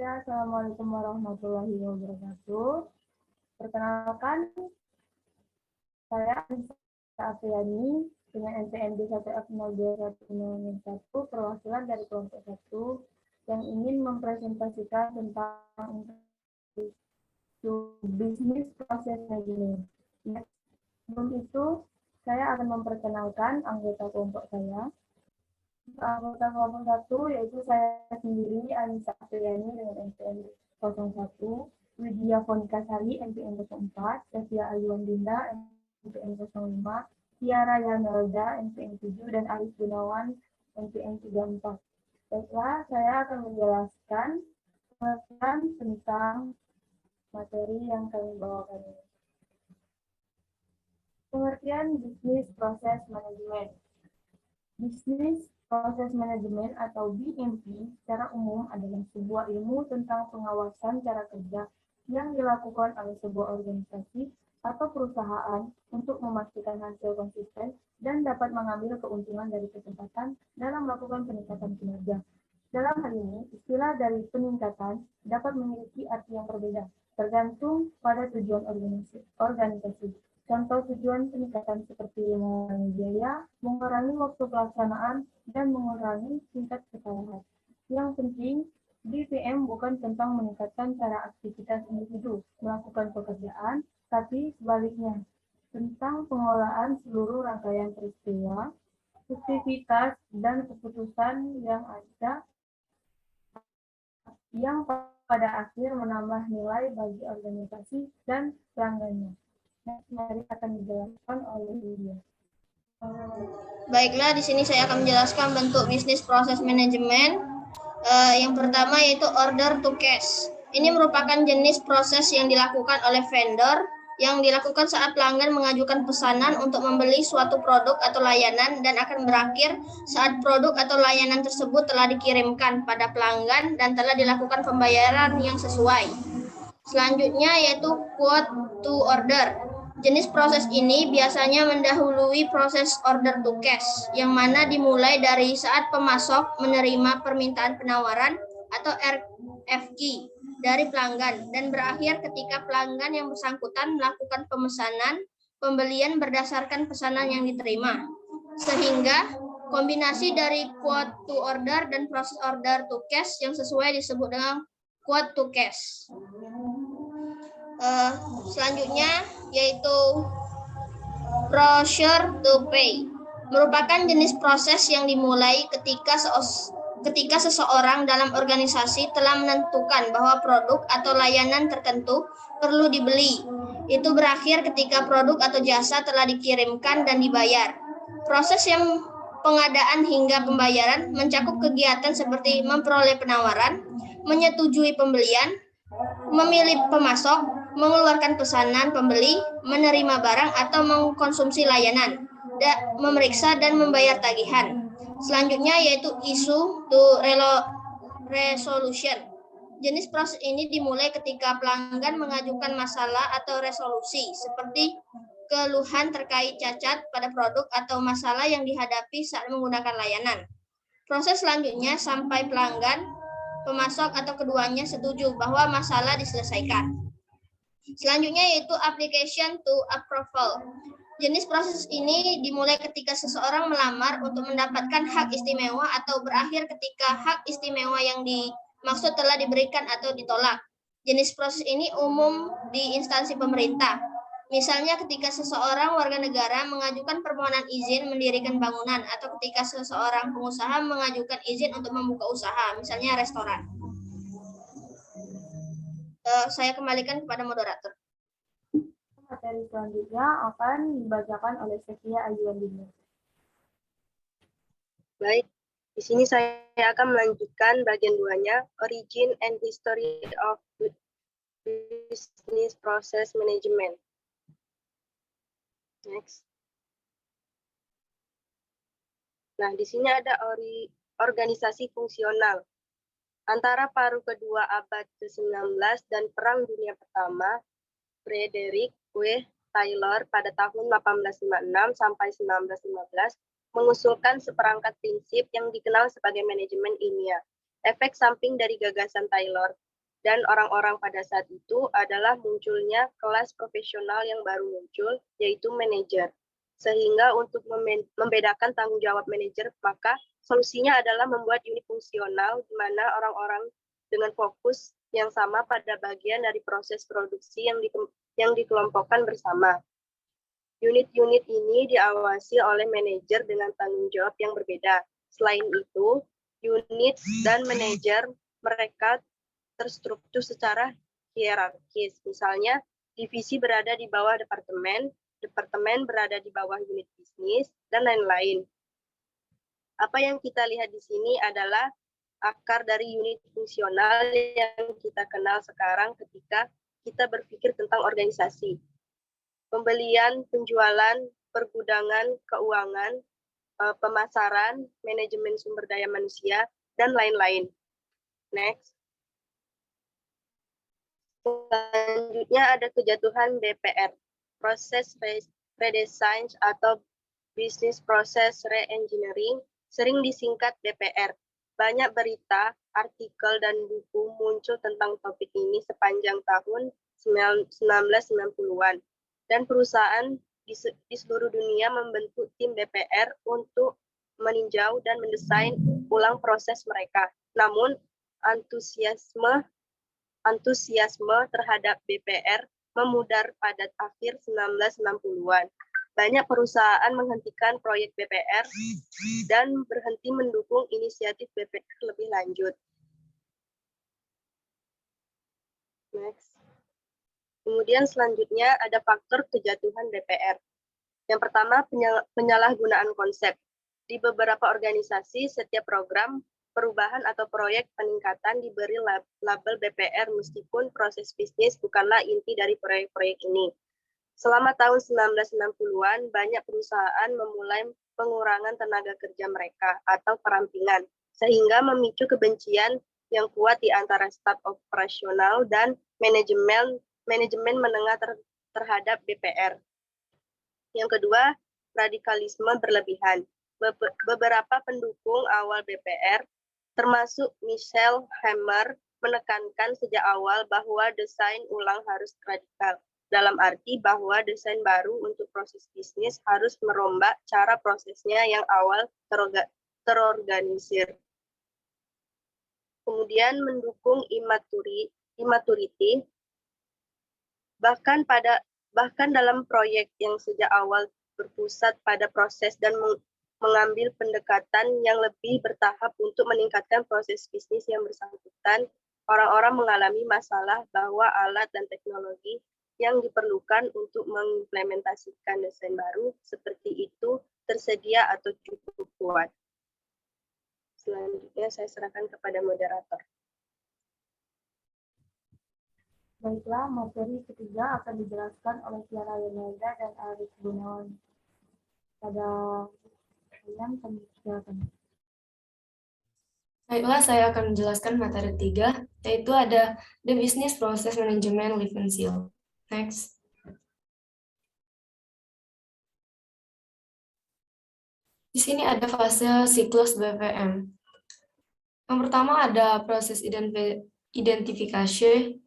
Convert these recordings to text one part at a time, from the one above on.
Ya, Assalamualaikum warahmatullahi wabarakatuh. Perkenalkan, saya Anissa Apriani dengan NPM B1F02101 perwakilan dari kelompok 1 yang ingin mempresentasikan tentang bisnis proses manajemen. Sebelum itu, saya akan memperkenalkan anggota kelompok saya. Anggota kelompok 1 yaitu saya sendiri, Anissa Apriani dengan NPM 01, Widya Fonika Sari, NPM 04, Sofia Ayuan Dinda, NPM 05, Tiara Yamelda, NPM 7, dan Arif Gunawan, NPM 34. Baiklah, saya akan menjelaskan pengertian tentang materi yang kami bawakan ini. Pengertian bisnis proses manajemen. Bisnis proses manajemen atau BMP secara umum adalah sebuah ilmu tentang pengawasan cara kerja yang dilakukan oleh sebuah organisasi atau perusahaan untuk memastikan hasil konsisten dan dapat mengambil keuntungan dari kesempatan dalam melakukan peningkatan kinerja. Dalam hal ini, istilah dari peningkatan dapat memiliki arti yang berbeda, tergantung pada tujuan organisasi. Contoh tujuan peningkatan seperti mengurangi biaya, mengurangi waktu pelaksanaan, dan mengurangi tingkat kesalahan. Yang penting, BPM bukan tentang meningkatkan cara aktivitas individu melakukan pekerjaan, tapi sebaliknya, tentang pengelolaan seluruh rangkaian peristiwa, aktivitas, dan keputusan yang ada yang pada akhir menambah nilai bagi organisasi dan pelanggannya. Mari akan dijelaskan oleh Widya. Baiklah, di sini saya akan menjelaskan bentuk bisnis proses manajemen. Yang pertama yaitu order to cash. Ini merupakan jenis proses yang dilakukan oleh vendor yang dilakukan saat pelanggan mengajukan pesanan untuk membeli suatu produk atau layanan dan akan berakhir saat produk atau layanan tersebut telah dikirimkan pada pelanggan dan telah dilakukan pembayaran yang sesuai. Selanjutnya yaitu quote to order. Jenis proses ini biasanya mendahului proses order to cash, yang mana dimulai dari saat pemasok menerima permintaan penawaran atau RFQ dari pelanggan dan berakhir ketika pelanggan yang bersangkutan melakukan pemesanan pembelian berdasarkan pesanan yang diterima. Sehingga kombinasi dari quote to order dan proses order to cash yang sesuai disebut dengan quote to cash. Selanjutnya yaitu brochure to pay, merupakan jenis proses yang dimulai ketika seseorang dalam organisasi telah menentukan bahwa produk atau layanan tertentu perlu dibeli. Itu berakhir ketika produk atau jasa telah dikirimkan dan dibayar. Proses yang pengadaan hingga pembayaran mencakup kegiatan seperti memperoleh penawaran, menyetujui pembelian, memilih pemasok, mengeluarkan pesanan pembeli, menerima barang atau mengkonsumsi layanan, memeriksa dan membayar tagihan. Selanjutnya yaitu issue to resolution. Jenis proses ini dimulai ketika pelanggan mengajukan masalah atau resolusi, seperti keluhan terkait cacat pada produk atau masalah yang dihadapi saat menggunakan layanan. Proses selanjutnya sampai pelanggan, pemasok atau keduanya setuju bahwa masalah diselesaikan. Selanjutnya yaitu application to approval. Jenis proses ini dimulai ketika seseorang melamar untuk mendapatkan hak istimewa atau berakhir ketika hak istimewa yang dimaksud telah diberikan atau ditolak. Jenis proses ini umum di instansi pemerintah. Misalnya ketika seseorang warga negara mengajukan permohonan izin mendirikan bangunan atau ketika seseorang pengusaha mengajukan izin untuk membuka usaha, misalnya restoran. Saya kembalikan kepada moderator. Materi selanjutnya akan dibacakan oleh Sofia Ayuan Dinda. Baik, di sini saya akan melanjutkan bagian 2-nya, Origin and History of Business Process Management. Next. Nah, di sini ada organisasi fungsional. Antara paruh kedua abad ke-19 dan Perang Dunia Pertama, Frederick W. Taylor pada tahun 1856 sampai 1915 mengusulkan seperangkat prinsip yang dikenal sebagai manajemen ilmiah. Efek samping dari gagasan Taylor dan orang-orang pada saat itu adalah munculnya kelas profesional yang baru muncul, yaitu manajer. Sehingga untuk membedakan tanggung jawab manajer, maka solusinya adalah membuat unit fungsional di mana orang-orang dengan fokus yang sama pada bagian dari proses produksi yang dikelompokkan bersama. Unit-unit ini diawasi oleh manajer dengan tanggung jawab yang berbeda. Selain itu, unit dan manajer mereka terstruktur secara hierarkis. Misalnya, divisi berada di bawah departemen, departemen berada di bawah unit bisnis, dan lain-lain. Apa yang kita lihat di sini adalah akar dari unit fungsional yang kita kenal sekarang ketika kita berpikir tentang organisasi. Pembelian, penjualan, pergudangan, keuangan, pemasaran, manajemen sumber daya manusia, dan lain-lain. Next. Selanjutnya ada kejatuhan BPR, proses redesign atau business process re-engineering, sering disingkat BPR. Banyak berita, artikel, dan buku muncul tentang topik ini sepanjang tahun 1990-an. Dan perusahaan di seluruh dunia membentuk tim BPR untuk meninjau dan mendesain ulang proses mereka. Namun, antusiasme terhadap BPR memudar pada akhir 1960-an. Banyak perusahaan menghentikan proyek BPR dan berhenti mendukung inisiatif BPR lebih lanjut. Next. Kemudian selanjutnya ada faktor kejatuhan BPR. Yang pertama, penyalahgunaan konsep. Di beberapa organisasi, setiap program perubahan atau proyek peningkatan diberi label BPR meskipun proses bisnis bukanlah inti dari proyek-proyek ini. Selama tahun 1960-an, banyak perusahaan memulai pengurangan tenaga kerja mereka atau perampingan, sehingga memicu kebencian yang kuat di antara staf operasional dan manajemen menengah terhadap BPR. Yang kedua, radikalisme berlebihan. Beberapa pendukung awal BPR, termasuk Michel Hammer, menekankan sejak awal bahwa desain ulang harus radikal, dalam arti bahwa desain baru untuk proses bisnis harus merombak cara prosesnya yang awal terorganisir. Kemudian mendukung immaturity, bahkan dalam proyek yang sejak awal berpusat pada proses dan mengambil pendekatan yang lebih bertahap untuk meningkatkan proses bisnis yang bersangkutan, orang-orang mengalami masalah bahwa alat dan teknologi yang diperlukan untuk mengimplementasikan desain baru seperti itu tersedia atau cukup kuat. Selanjutnya saya serahkan kepada moderator. Baiklah, materi ketiga akan dijelaskan oleh Tiara Yonelda dan Arif Gunawan. Pada kalian kami silakan. Baiklah, saya akan menjelaskan materi 3, yaitu ada The Business Process Management Livensil. Next. Di sini ada fase siklus BPM. Yang pertama ada proses identifikasi.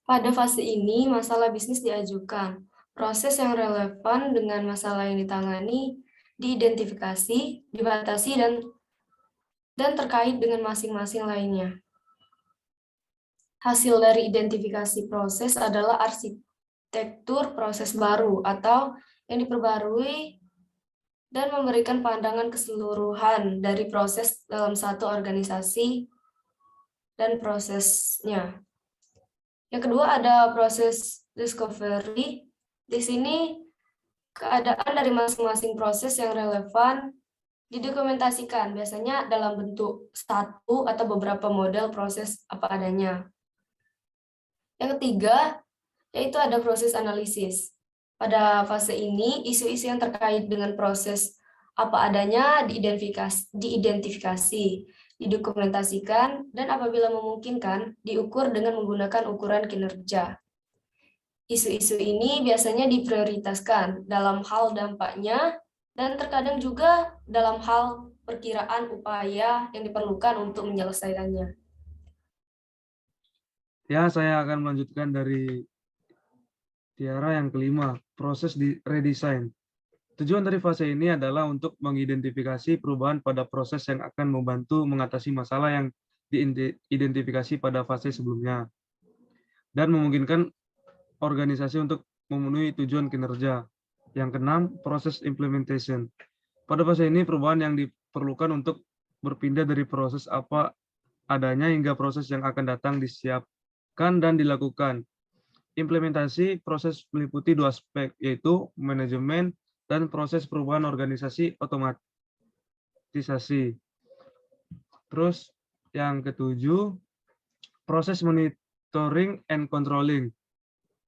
Pada fase ini, masalah bisnis diajukan. Proses yang relevan dengan masalah yang ditangani diidentifikasi, dibatasi, dan terkait dengan masing-masing lainnya. Hasil dari identifikasi proses adalah arsitektur proses baru atau yang diperbarui dan memberikan pandangan keseluruhan dari proses dalam satu organisasi dan prosesnya. Yang kedua ada proses discovery. Di sini keadaan dari masing-masing proses yang relevan didokumentasikan, biasanya dalam bentuk satu atau beberapa model proses apa adanya. Yang ketiga, yaitu ada proses analisis. Pada fase ini, isu-isu yang terkait dengan proses apa adanya diidentifikasi, didokumentasikan, dan apabila memungkinkan, diukur dengan menggunakan ukuran kinerja. Isu-isu ini biasanya diprioritaskan dalam hal dampaknya, dan terkadang juga dalam hal perkiraan upaya yang diperlukan untuk menyelesaikannya. Ya, saya akan melanjutkan dari Tiara yang kelima, proses di redesign. Tujuan dari fase ini adalah untuk mengidentifikasi perubahan pada proses yang akan membantu mengatasi masalah yang diidentifikasi pada fase sebelumnya dan memungkinkan organisasi untuk memenuhi tujuan kinerja. Yang keenam, proses implementation. Pada fase ini perubahan yang diperlukan untuk berpindah dari proses apa adanya hingga proses yang akan datang disiapkan dan dilakukan. Implementasi proses meliputi dua aspek, yaitu manajemen dan proses perubahan organisasi otomatisasi. Terus yang ketujuh, proses monitoring and controlling.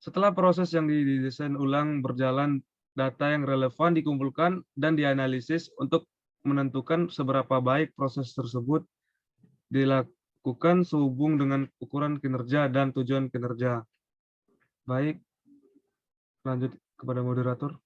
Setelah proses yang didesain ulang berjalan, data yang relevan dikumpulkan dan dianalisis untuk menentukan seberapa baik proses tersebut dilakukan sehubung dengan ukuran kinerja dan tujuan kinerja. Baik, lanjut kepada moderator.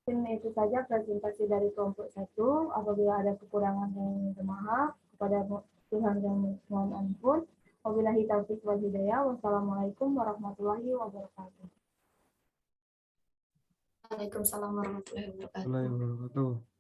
Dan itu saja presentasi dari kelompok 1. Apabila ada kekurangan yang minta maaf kepada Tuhan dan mohon ampun. Wabillahi taufiq wal hidayah. Wassalamualaikum warahmatullahi wabarakatuh. Waalaikumsalam warahmatullahi wabarakatuh. Waalaikumsalam warahmatullahi wabarakatuh.